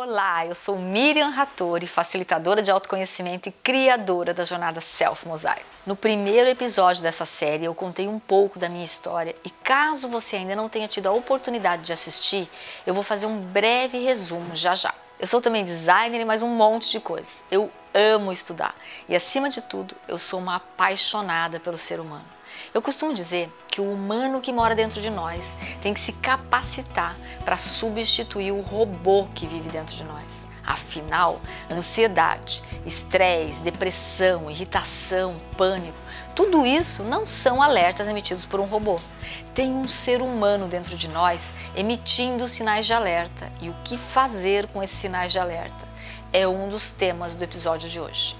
Olá, eu sou Miriam Rattori, facilitadora de autoconhecimento e criadora da jornada Self Mosaico. No primeiro episódio dessa série eu contei um pouco da minha história e caso você ainda não tenha tido a oportunidade de assistir, eu vou fazer um breve resumo já já. Eu sou também designer e mais um monte de coisas. Eu amo estudar e acima de tudo eu sou uma apaixonada pelo ser humano. Eu costumo dizer que o humano que mora dentro de nós tem que se capacitar para substituir o robô que vive dentro de nós. Afinal, ansiedade, estresse, depressão, irritação, pânico, tudo isso não são alertas emitidos por um robô. Tem um ser humano dentro de nós emitindo sinais de alerta. E o que fazer com esses sinais de alerta é um dos temas do episódio de hoje.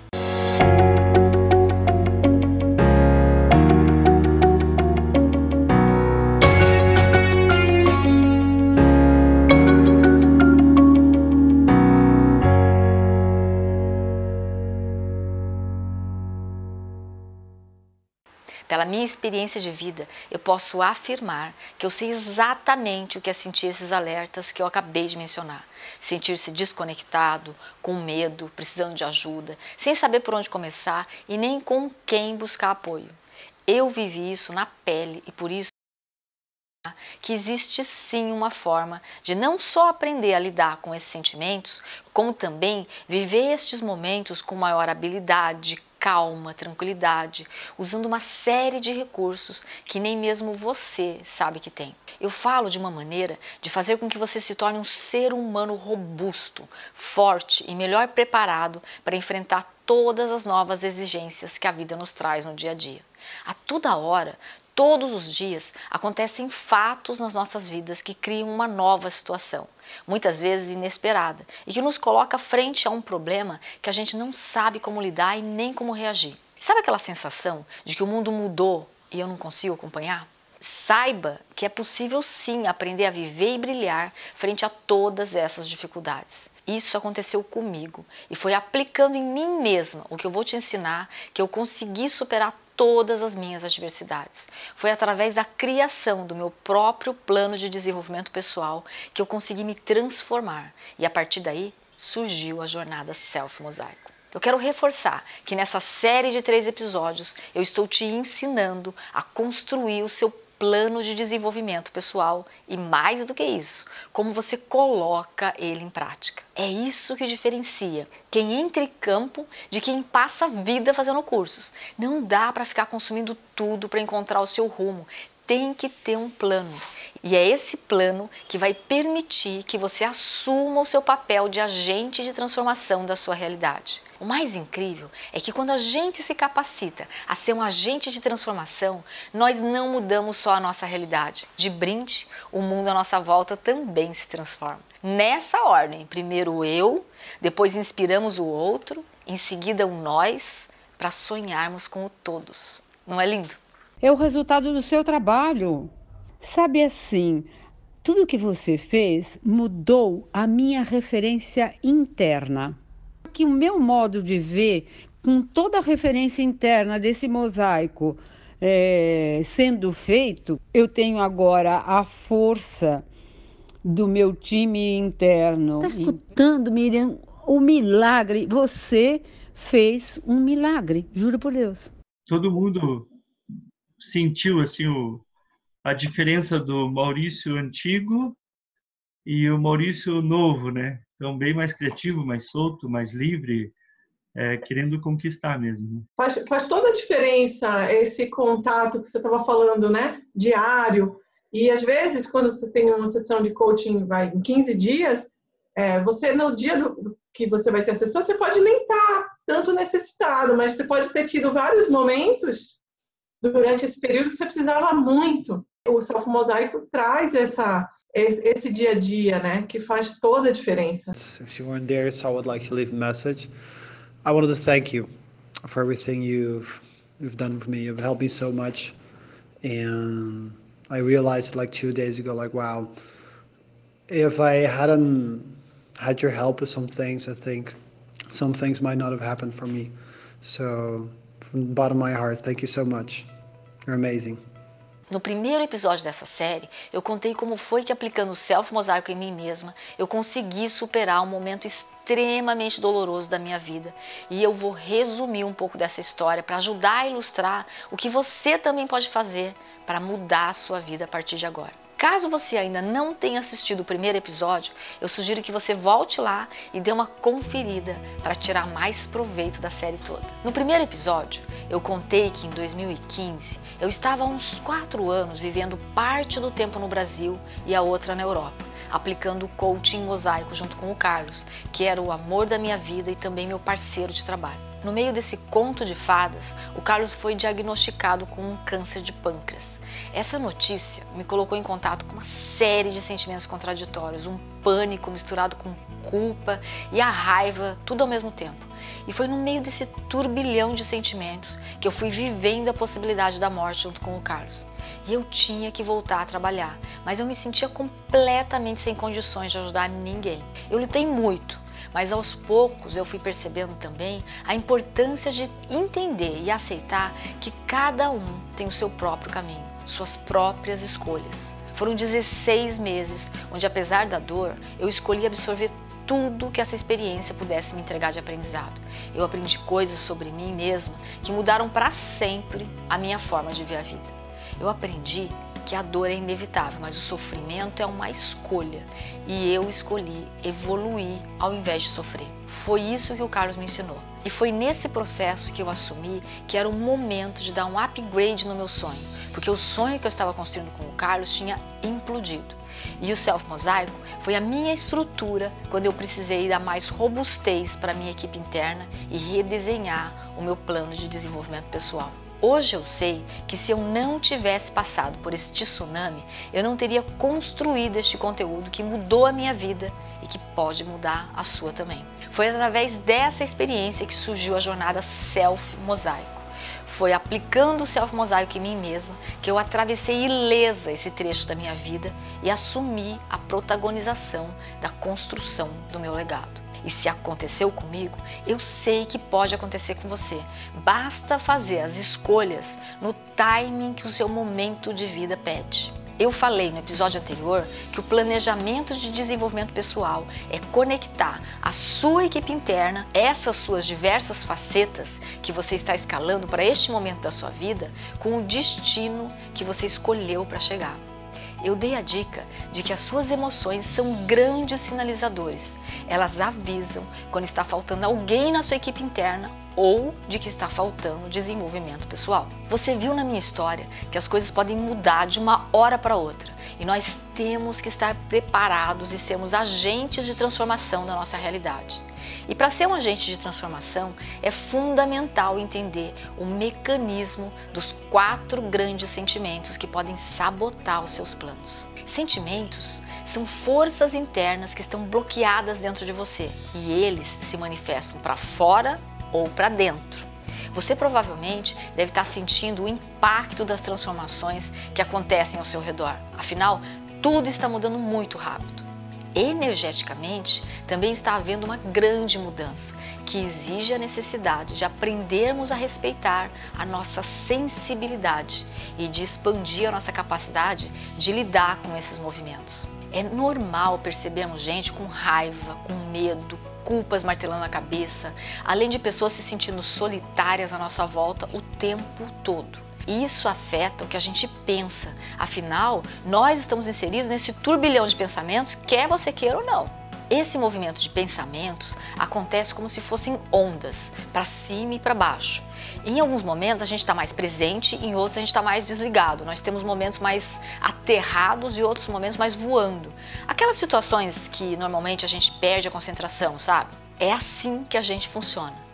Pela minha experiência de vida, eu posso afirmar que eu sei exatamente o que é sentir esses alertas que eu acabei de mencionar. Sentir-se desconectado, com medo, precisando de ajuda, sem saber por onde começar e nem com quem buscar apoio. Eu vivi isso na pele e por isso que existe sim uma forma de não só aprender a lidar com esses sentimentos, como também viver estes momentos com maior habilidade, calma, tranquilidade, usando uma série de recursos que nem mesmo você sabe que tem. Eu falo de uma maneira de fazer com que você se torne um ser humano robusto, forte e melhor preparado para enfrentar todas as novas exigências que a vida nos traz no dia a dia. A toda hora, todos os dias, acontecem fatos nas nossas vidas que criam uma nova situação, muitas vezes inesperada, e que nos coloca frente a um problema que a gente não sabe como lidar e nem como reagir. Sabe aquela sensação de que o mundo mudou e eu não consigo acompanhar? Saiba que é possível sim aprender a viver e brilhar frente a todas essas dificuldades. Isso aconteceu comigo e foi aplicando em mim mesma o que eu vou te ensinar que eu consegui superar todas as minhas adversidades. Foi através da criação do meu próprio plano de desenvolvimento pessoal que eu consegui me transformar e a partir daí surgiu a jornada Self Mosaico. Eu quero reforçar que nessa série de 3 episódios eu estou te ensinando a construir o seu plano de desenvolvimento pessoal e mais do que isso, como você coloca ele em prática. É isso que diferencia quem entra em campo de quem passa a vida fazendo cursos. Não dá para ficar consumindo tudo para encontrar o seu rumo. Tem que ter um plano. E é esse plano que vai permitir que você assuma o seu papel de agente de transformação da sua realidade. O mais incrível é que quando a gente se capacita a ser um agente de transformação, nós não mudamos só a nossa realidade. De brinde, o mundo à nossa volta também se transforma. Nessa ordem, primeiro eu, depois inspiramos o outro, em seguida o nós, para sonharmos com o todos. Não é lindo? É o resultado do seu trabalho. Sabe assim, tudo que você fez mudou a minha referência interna. Que o meu modo de ver, com toda a referência interna desse mosaico sendo feito, eu tenho agora a força do meu time interno. Está escutando, Miriam? O milagre, você fez um milagre, juro por Deus. Todo mundo sentiu assim a diferença do Maurício antigo e o Maurício novo, né? Então, bem mais criativo, mais solto, mais livre, querendo conquistar mesmo. Faz toda a diferença esse contato que você estava falando, né? Diário. E, às vezes, quando você tem uma sessão de coaching em 15 dias, você, no dia que você vai ter a sessão, você pode nem estar tanto necessitado, mas você pode ter tido vários momentos durante esse período que você precisava muito. O Self Mosaico traz esse dia a dia, né, que faz toda a diferença. If you weren't there, so I would like to leave a message. I wanted to thank you for everything you've done for me. You've helped me so much, and I realized like 2 days ago, like, wow, if I hadn't had your help with some things, I think some things might not have happened for me. So from the bottom of my heart, thank you so much. You're amazing. No primeiro episódio dessa série, eu contei como foi que, aplicando o self-mosaico em mim mesma, eu consegui superar um momento extremamente doloroso da minha vida. E eu vou resumir um pouco dessa história para ajudar a ilustrar o que você também pode fazer para mudar a sua vida a partir de agora. Caso você ainda não tenha assistido o primeiro episódio, eu sugiro que você volte lá e dê uma conferida para tirar mais proveito da série toda. No primeiro episódio, eu contei que em 2015 eu estava há uns 4 anos vivendo parte do tempo no Brasil e a outra na Europa, aplicando o coaching mosaico junto com o Carlos, que era o amor da minha vida e também meu parceiro de trabalho. No meio desse conto de fadas, o Carlos foi diagnosticado com um câncer de pâncreas. Essa notícia me colocou em contato com uma série de sentimentos contraditórios, um pânico misturado com culpa e a raiva, tudo ao mesmo tempo. E foi no meio desse turbilhão de sentimentos que eu fui vivendo a possibilidade da morte junto com o Carlos. E eu tinha que voltar a trabalhar, mas eu me sentia completamente sem condições de ajudar ninguém. Eu lutei muito, mas aos poucos eu fui percebendo também a importância de entender e aceitar que cada um tem o seu próprio caminho, suas próprias escolhas. Foram 16 meses onde, apesar da dor, eu escolhi absorver tudo que essa experiência pudesse me entregar de aprendizado. Eu aprendi coisas sobre mim mesma que mudaram para sempre a minha forma de ver a vida. Eu aprendi que a dor é inevitável, mas o sofrimento é uma escolha. E eu escolhi evoluir ao invés de sofrer. Foi isso que o Carlos me ensinou. E foi nesse processo que eu assumi que era o momento de dar um upgrade no meu sonho. Porque o sonho que eu estava construindo com o Carlos tinha implodido. E o self-mosaico foi a minha estrutura quando eu precisei dar mais robustez para a minha equipe interna e redesenhar o meu plano de desenvolvimento pessoal. Hoje eu sei que se eu não tivesse passado por este tsunami, eu não teria construído este conteúdo que mudou a minha vida e que pode mudar a sua também. Foi através dessa experiência que surgiu a jornada self-mosaico. Foi aplicando o self-mosaico em mim mesma que eu atravessei ilesa esse trecho da minha vida e assumi a protagonização da construção do meu legado. E se aconteceu comigo, eu sei que pode acontecer com você. Basta fazer as escolhas no timing que o seu momento de vida pede. Eu falei no episódio anterior que o planejamento de desenvolvimento pessoal é conectar a sua equipe interna, essas suas diversas facetas que você está escalando para este momento da sua vida, com o destino que você escolheu para chegar. Eu dei a dica de que as suas emoções são grandes sinalizadores. Elas avisam quando está faltando alguém na sua equipe interna ou de que está faltando desenvolvimento pessoal. Você viu na minha história que as coisas podem mudar de uma hora para outra e nós temos que estar preparados e sermos agentes de transformação da nossa realidade. E para ser um agente de transformação, é fundamental entender o mecanismo dos 4 grandes sentimentos que podem sabotar os seus planos. Sentimentos são forças internas que estão bloqueadas dentro de você e eles se manifestam para fora ou para dentro. Você provavelmente deve estar sentindo o impacto das transformações que acontecem ao seu redor. Afinal, tudo está mudando muito rápido. Energeticamente, também está havendo uma grande mudança que exige a necessidade de aprendermos a respeitar a nossa sensibilidade e de expandir a nossa capacidade de lidar com esses movimentos. É normal percebermos gente com raiva, com medo, culpas martelando a cabeça, além de pessoas se sentindo solitárias à nossa volta o tempo todo. Isso afeta o que a gente pensa, afinal, nós estamos inseridos nesse turbilhão de pensamentos, quer você queira ou não. Esse movimento de pensamentos acontece como se fossem ondas, para cima e para baixo. Em alguns momentos a gente está mais presente, em outros a gente está mais desligado. Nós temos momentos mais aterrados e outros momentos mais voando. Aquelas situações que normalmente a gente perde a concentração, sabe? É assim que a gente funciona.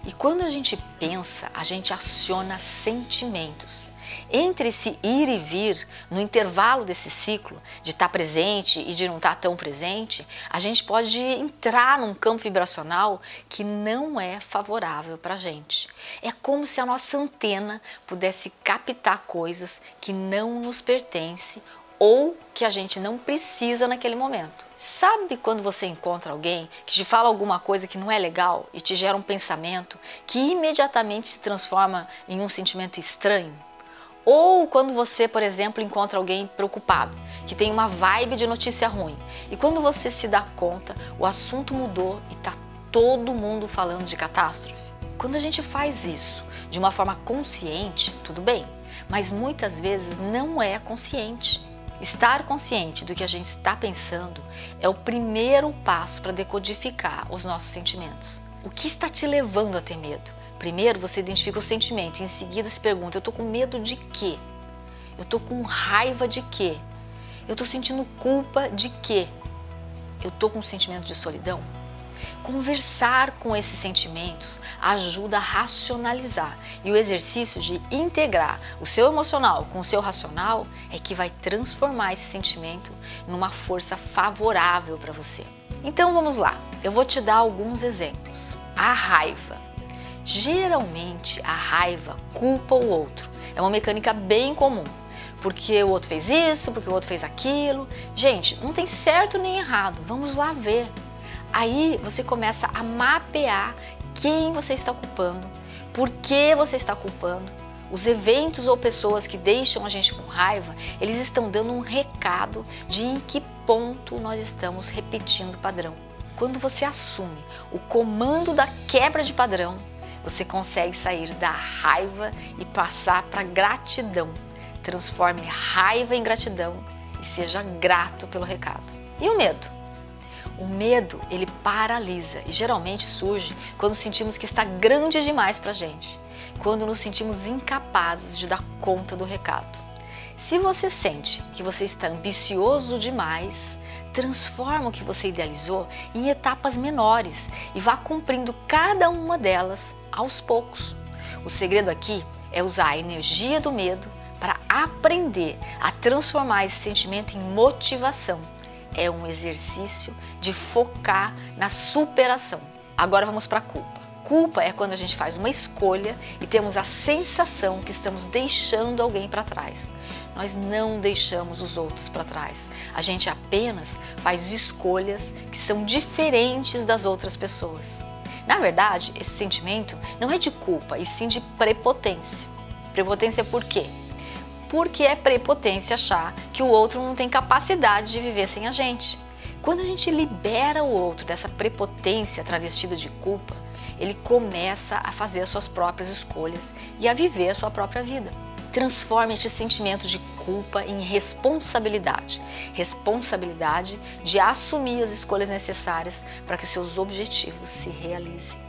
E quando a gente pensa, a gente aciona sentimentos. Entre esse ir e vir, no intervalo desse ciclo de estar presente e de não estar tão presente, a gente pode entrar num campo vibracional que não é favorável para a gente. É como se a nossa antena pudesse captar coisas que não nos pertencem ou que a gente não precisa naquele momento. Sabe quando você encontra alguém que te fala alguma coisa que não é legal e te gera um pensamento que imediatamente se transforma em um sentimento estranho? Ou quando você, por exemplo, encontra alguém preocupado, que tem uma vibe de notícia ruim, e quando você se dá conta, o assunto mudou e está todo mundo falando de catástrofe. Quando a gente faz isso de uma forma consciente, tudo bem, mas muitas vezes não é consciente. Estar consciente do que a gente está pensando é o primeiro passo para decodificar os nossos sentimentos. O que está te levando a ter medo? Primeiro você identifica o sentimento, em seguida se pergunta, eu estou com medo de quê? Eu estou com raiva de quê? Eu estou sentindo culpa de quê? Eu estou com um sentimento de solidão? Conversar com esses sentimentos ajuda a racionalizar, e o exercício de integrar o seu emocional com o seu racional é que vai transformar esse sentimento numa força favorável para você. Então vamos lá, eu vou te dar alguns exemplos. A raiva. Geralmente a raiva culpa o outro, é uma mecânica bem comum. Porque o outro fez isso, porque o outro fez aquilo. Gente, não tem certo nem errado, vamos lá ver. Aí você começa a mapear quem você está culpando, por que você está culpando. Os eventos ou pessoas que deixam a gente com raiva, eles estão dando um recado de em que ponto nós estamos repetindo o padrão. Quando você assume o comando da quebra de padrão, você consegue sair da raiva e passar para gratidão. Transforme raiva em gratidão e seja grato pelo recado. E o medo? O medo, ele paralisa e geralmente surge quando sentimos que está grande demais para a gente, quando nos sentimos incapazes de dar conta do recado. Se você sente que você está ambicioso demais, transforma o que você idealizou em etapas menores e vá cumprindo cada uma delas aos poucos. O segredo aqui é usar a energia do medo para aprender a transformar esse sentimento em motivação. É um exercício de focar na superação. Agora vamos para a culpa. Culpa é quando a gente faz uma escolha e temos a sensação que estamos deixando alguém para trás. Nós não deixamos os outros para trás. A gente apenas faz escolhas que são diferentes das outras pessoas. Na verdade, esse sentimento não é de culpa, e sim de prepotência. Prepotência por quê? Porque é prepotência achar que o outro não tem capacidade de viver sem a gente. Quando a gente libera o outro dessa prepotência travestida de culpa, ele começa a fazer as suas próprias escolhas e a viver a sua própria vida. Transforme este sentimento de culpa em responsabilidade. Responsabilidade de assumir as escolhas necessárias para que seus objetivos se realizem.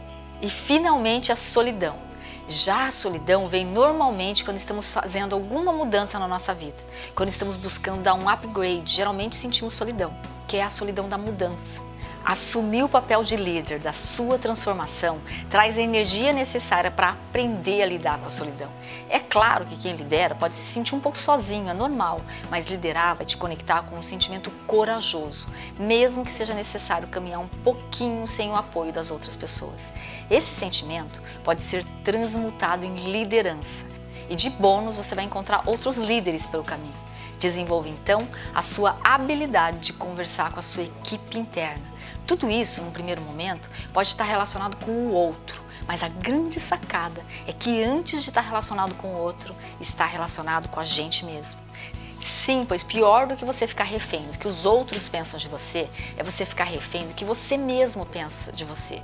E finalmente a solidão. Já a solidão vem normalmente quando estamos fazendo alguma mudança na nossa vida, quando estamos buscando dar um upgrade, geralmente sentimos solidão, que é a solidão da mudança. Assumir o papel de líder da sua transformação traz a energia necessária para aprender a lidar com a solidão. É claro que quem lidera pode se sentir um pouco sozinho, é normal, mas liderar vai te conectar com um sentimento corajoso, mesmo que seja necessário caminhar um pouquinho sem o apoio das outras pessoas. Esse sentimento pode ser transmutado em liderança e de bônus você vai encontrar outros líderes pelo caminho. Desenvolva então a sua habilidade de conversar com a sua equipe interna. Tudo isso, num primeiro momento, pode estar relacionado com o outro, mas a grande sacada é que antes de estar relacionado com o outro, está relacionado com a gente mesmo. Sim, pois pior do que você ficar refém do que os outros pensam de você, é você ficar refém do que você mesmo pensa de você.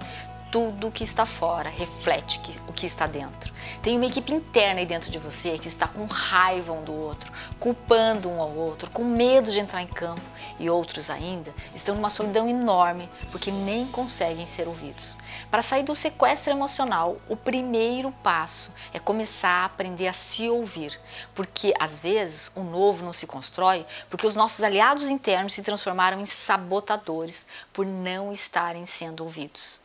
Tudo que está fora reflete o que está dentro. Tem uma equipe interna aí dentro de você que está com raiva um do outro, culpando um ao outro, com medo de entrar em campo, e outros ainda estão numa solidão enorme porque nem conseguem ser ouvidos. Para sair do sequestro emocional, o primeiro passo é começar a aprender a se ouvir, porque às vezes o novo não se constrói porque os nossos aliados internos se transformaram em sabotadores por não estarem sendo ouvidos.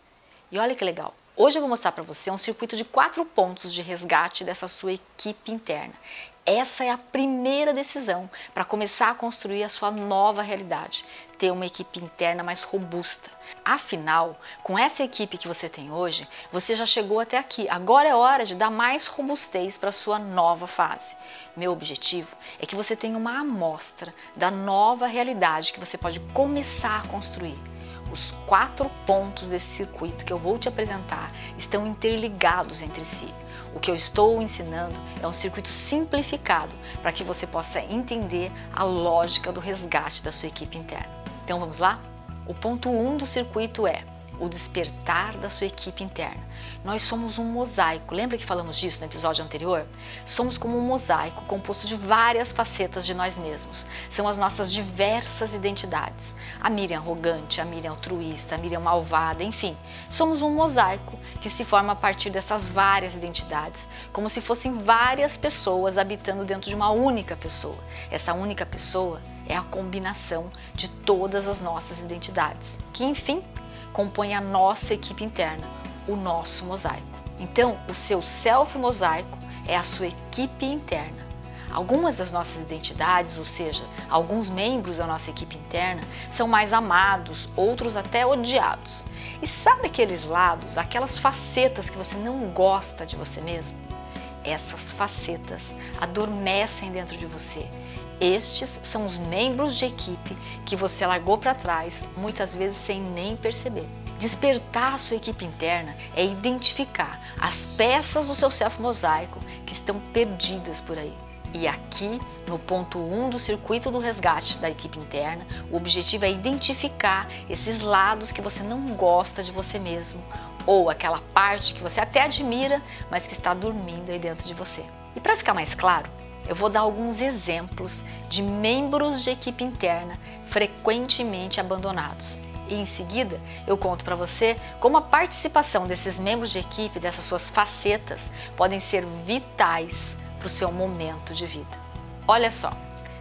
E olha que legal, hoje eu vou mostrar para você um circuito de 4 pontos de resgate dessa sua equipe interna. Essa é a primeira decisão para começar a construir a sua nova realidade, ter uma equipe interna mais robusta. Afinal, com essa equipe que você tem hoje, você já chegou até aqui. Agora é hora de dar mais robustez para a sua nova fase. Meu objetivo é que você tenha uma amostra da nova realidade que você pode começar a construir. Os 4 pontos desse circuito que eu vou te apresentar estão interligados entre si. O que eu estou ensinando é um circuito simplificado para que você possa entender a lógica do resgate da sua equipe interna. Então vamos lá? O ponto 1 do circuito é o despertar da sua equipe interna. Nós somos um mosaico, lembra que falamos disso no episódio anterior? Somos como um mosaico composto de várias facetas de nós mesmos. São as nossas diversas identidades. A Miriam arrogante, a Miriam altruísta, a Miriam malvada, enfim. Somos um mosaico que se forma a partir dessas várias identidades, como se fossem várias pessoas habitando dentro de uma única pessoa. Essa única pessoa é a combinação de todas as nossas identidades, que enfim compõe a nossa equipe interna, o nosso mosaico. Então, o seu self-mosaico é a sua equipe interna. Algumas das nossas identidades, ou seja, alguns membros da nossa equipe interna, são mais amados, outros até odiados. E sabe aqueles lados, aquelas facetas que você não gosta de você mesmo? Essas facetas adormecem dentro de você. Estes são os membros de equipe que você largou para trás, muitas vezes sem nem perceber. Despertar a sua equipe interna é identificar as peças do seu self-mosaico que estão perdidas por aí. E aqui, no ponto 1 do circuito do resgate da equipe interna, o objetivo é identificar esses lados que você não gosta de você mesmo, ou aquela parte que você até admira, mas que está dormindo aí dentro de você. E para ficar mais claro, eu vou dar alguns exemplos de membros de equipe interna frequentemente abandonados. E em seguida, eu conto para você como a participação desses membros de equipe, dessas suas facetas, podem ser vitais para o seu momento de vida. Olha só,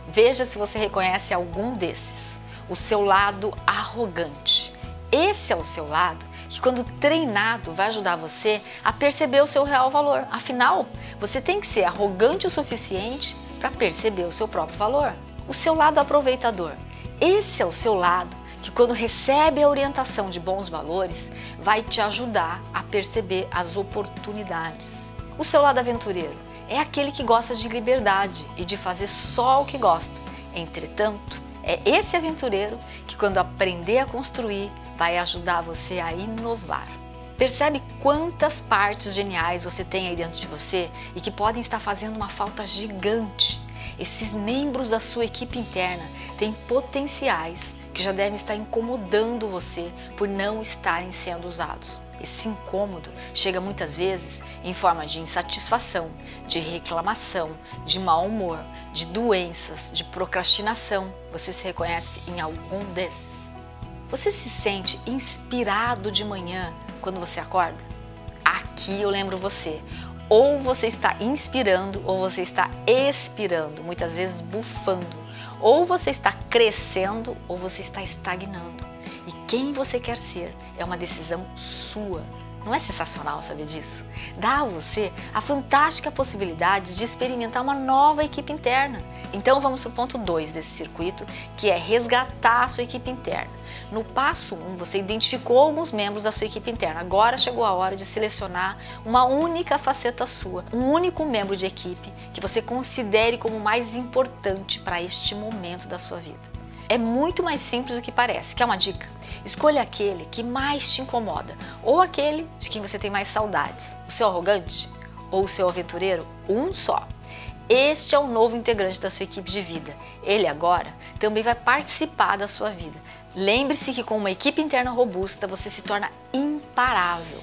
veja se você reconhece algum desses. O seu lado arrogante. Esse é o seu lado que, quando treinado, vai ajudar você a perceber o seu real valor. Afinal, você tem que ser arrogante o suficiente para perceber o seu próprio valor. O seu lado aproveitador. Esse é o seu lado que, quando recebe a orientação de bons valores, vai te ajudar a perceber as oportunidades. O seu lado aventureiro é aquele que gosta de liberdade e de fazer só o que gosta. Entretanto, é esse aventureiro que, quando aprender a construir, vai ajudar você a inovar. Percebe quantas partes geniais você tem aí dentro de você e que podem estar fazendo uma falta gigante? Esses membros da sua equipe interna têm potenciais que já devem estar incomodando você por não estarem sendo usados. Esse incômodo chega muitas vezes em forma de insatisfação, de reclamação, de mau humor, de doenças, de procrastinação. Você se reconhece em algum desses? Você se sente inspirado de manhã quando você acorda? Aqui eu lembro você. Ou você está inspirando ou você está expirando, muitas vezes bufando. Ou você está crescendo ou você está estagnando. E quem você quer ser é uma decisão sua. Não é sensacional saber disso? Dá a você a fantástica possibilidade de experimentar uma nova equipe interna. Então vamos para o ponto 2 desse circuito, que é resgatar a sua equipe interna. No passo 1, você identificou alguns membros da sua equipe interna. Agora chegou a hora de selecionar uma única faceta sua, um único membro de equipe que você considere como mais importante para este momento da sua vida. É muito mais simples do que parece. Quer uma dica? Escolha aquele que mais te incomoda, ou aquele de quem você tem mais saudades. O seu arrogante ou o seu aventureiro? Um só. Este é o novo integrante da sua equipe de vida. Ele agora também vai participar da sua vida. Lembre-se que com uma equipe interna robusta você se torna imparável.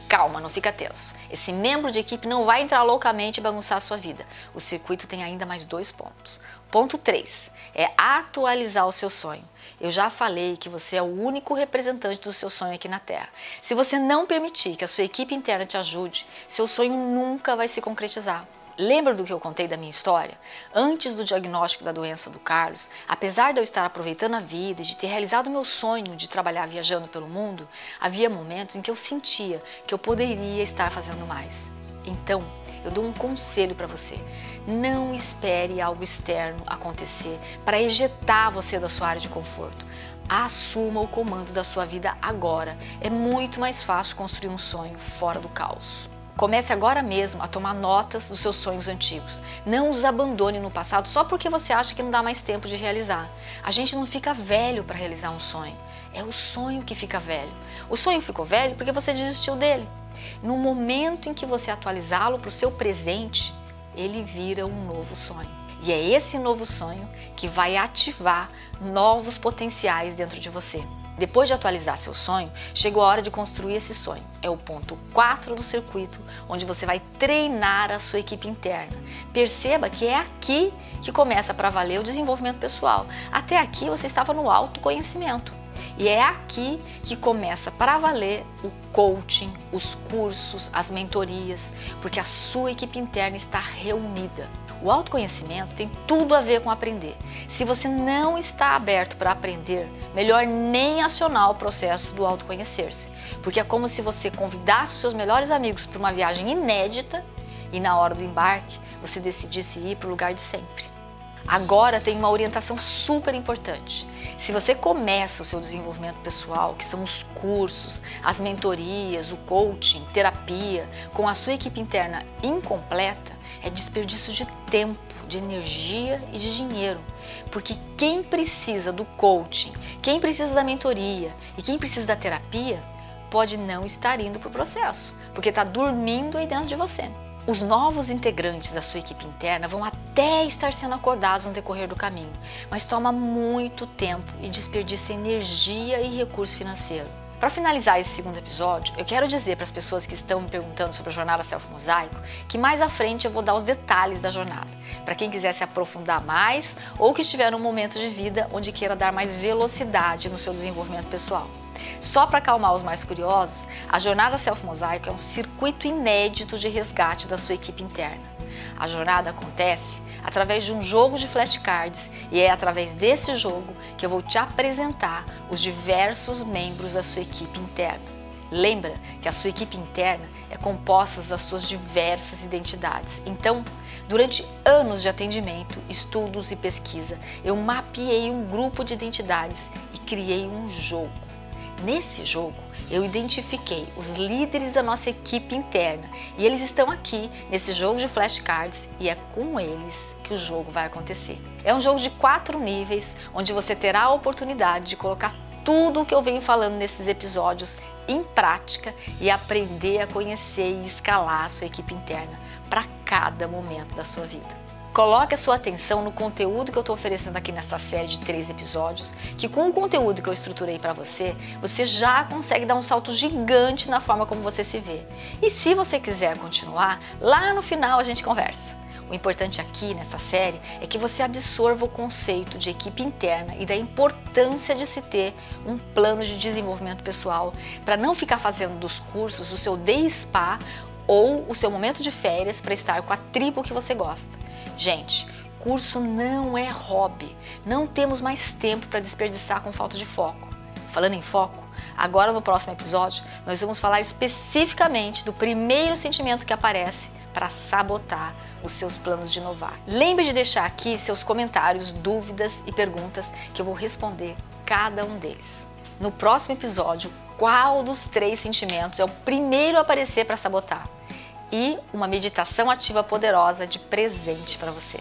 Calma, não fica tenso. Esse membro de equipe não vai entrar loucamente e bagunçar a sua vida. O circuito tem ainda mais 2 pontos. Ponto 3 é atualizar o seu sonho. Eu já falei que você é o único representante do seu sonho aqui na Terra. Se você não permitir que a sua equipe interna te ajude, seu sonho nunca vai se concretizar. Lembra do que eu contei da minha história? Antes do diagnóstico da doença do Carlos, apesar de eu estar aproveitando a vida e de ter realizado meu sonho de trabalhar viajando pelo mundo, havia momentos em que eu sentia que eu poderia estar fazendo mais. Então, eu dou um conselho para você. Não espere algo externo acontecer para ejetar você da sua área de conforto. Assuma o comando da sua vida agora. É muito mais fácil construir um sonho fora do caos. Comece agora mesmo a tomar notas dos seus sonhos antigos. Não os abandone no passado só porque você acha que não dá mais tempo de realizar. A gente não fica velho para realizar um sonho. É o sonho que fica velho. O sonho ficou velho porque você desistiu dele. No momento em que você atualizá-lo para o seu presente, ele vira um novo sonho. E é esse novo sonho que vai ativar novos potenciais dentro de você. Depois de atualizar seu sonho, chegou a hora de construir esse sonho. É o ponto 4 do circuito, onde você vai treinar a sua equipe interna. Perceba que é aqui que começa para valer o desenvolvimento pessoal. Até aqui você estava no autoconhecimento. E é aqui que começa para valer o coaching, os cursos, as mentorias, porque a sua equipe interna está reunida. O autoconhecimento tem tudo a ver com aprender. Se você não está aberto para aprender, melhor nem acionar o processo do autoconhecer-se, porque é como se você convidasse os seus melhores amigos para uma viagem inédita e na hora do embarque você decidisse ir para o lugar de sempre. Agora tem uma orientação super importante. Se você começa o seu desenvolvimento pessoal, que são os cursos, as mentorias, o coaching, terapia, com a sua equipe interna incompleta, é desperdício de tempo, de energia e de dinheiro. Porque quem precisa do coaching, quem precisa da mentoria e quem precisa da terapia, pode não estar indo para o processo, porque está dormindo aí dentro de você. Os novos integrantes da sua equipe interna vão até estar sendo acordados no decorrer do caminho, mas toma muito tempo e desperdiça energia e recurso financeiro. Para finalizar esse segundo episódio, eu quero dizer para as pessoas que estão me perguntando sobre a jornada Self-Mosaico que mais à frente eu vou dar os detalhes da jornada, para quem quiser se aprofundar mais ou que estiver num momento de vida onde queira dar mais velocidade no seu desenvolvimento pessoal. Só para acalmar os mais curiosos, a jornada Self-Mosaico é um circuito inédito de resgate da sua equipe interna. A jornada acontece através de um jogo de flashcards e é através desse jogo que eu vou te apresentar os diversos membros da sua equipe interna. Lembra que a sua equipe interna é composta das suas diversas identidades. Então, durante anos de atendimento, estudos e pesquisa, eu mapeei um grupo de identidades e criei um jogo. Nesse jogo, eu identifiquei os líderes da nossa equipe interna e eles estão aqui nesse jogo de flashcards e é com eles que o jogo vai acontecer. É um jogo de 4 níveis, onde você terá a oportunidade de colocar tudo o que eu venho falando nesses episódios em prática e aprender a conhecer e escalar a sua equipe interna para cada momento da sua vida. Coloque a sua atenção no conteúdo que eu estou oferecendo aqui nesta série de 3 episódios, que com o conteúdo que eu estruturei para você, você já consegue dar um salto gigante na forma como você se vê. E se você quiser continuar, lá no final a gente conversa. O importante aqui nessa série é que você absorva o conceito de equipe interna e da importância de se ter um plano de desenvolvimento pessoal para não ficar fazendo dos cursos o seu day spa ou o seu momento de férias para estar com a tribo que você gosta. Gente, curso não é hobby, não temos mais tempo para desperdiçar com falta de foco. Falando em foco, agora no próximo episódio nós vamos falar especificamente do primeiro sentimento que aparece para sabotar os seus planos de inovar. Lembre de deixar aqui seus comentários, dúvidas e perguntas que eu vou responder cada um deles. No próximo episódio, qual dos 3 sentimentos é o primeiro a aparecer para sabotar? E uma meditação ativa poderosa de presente para você.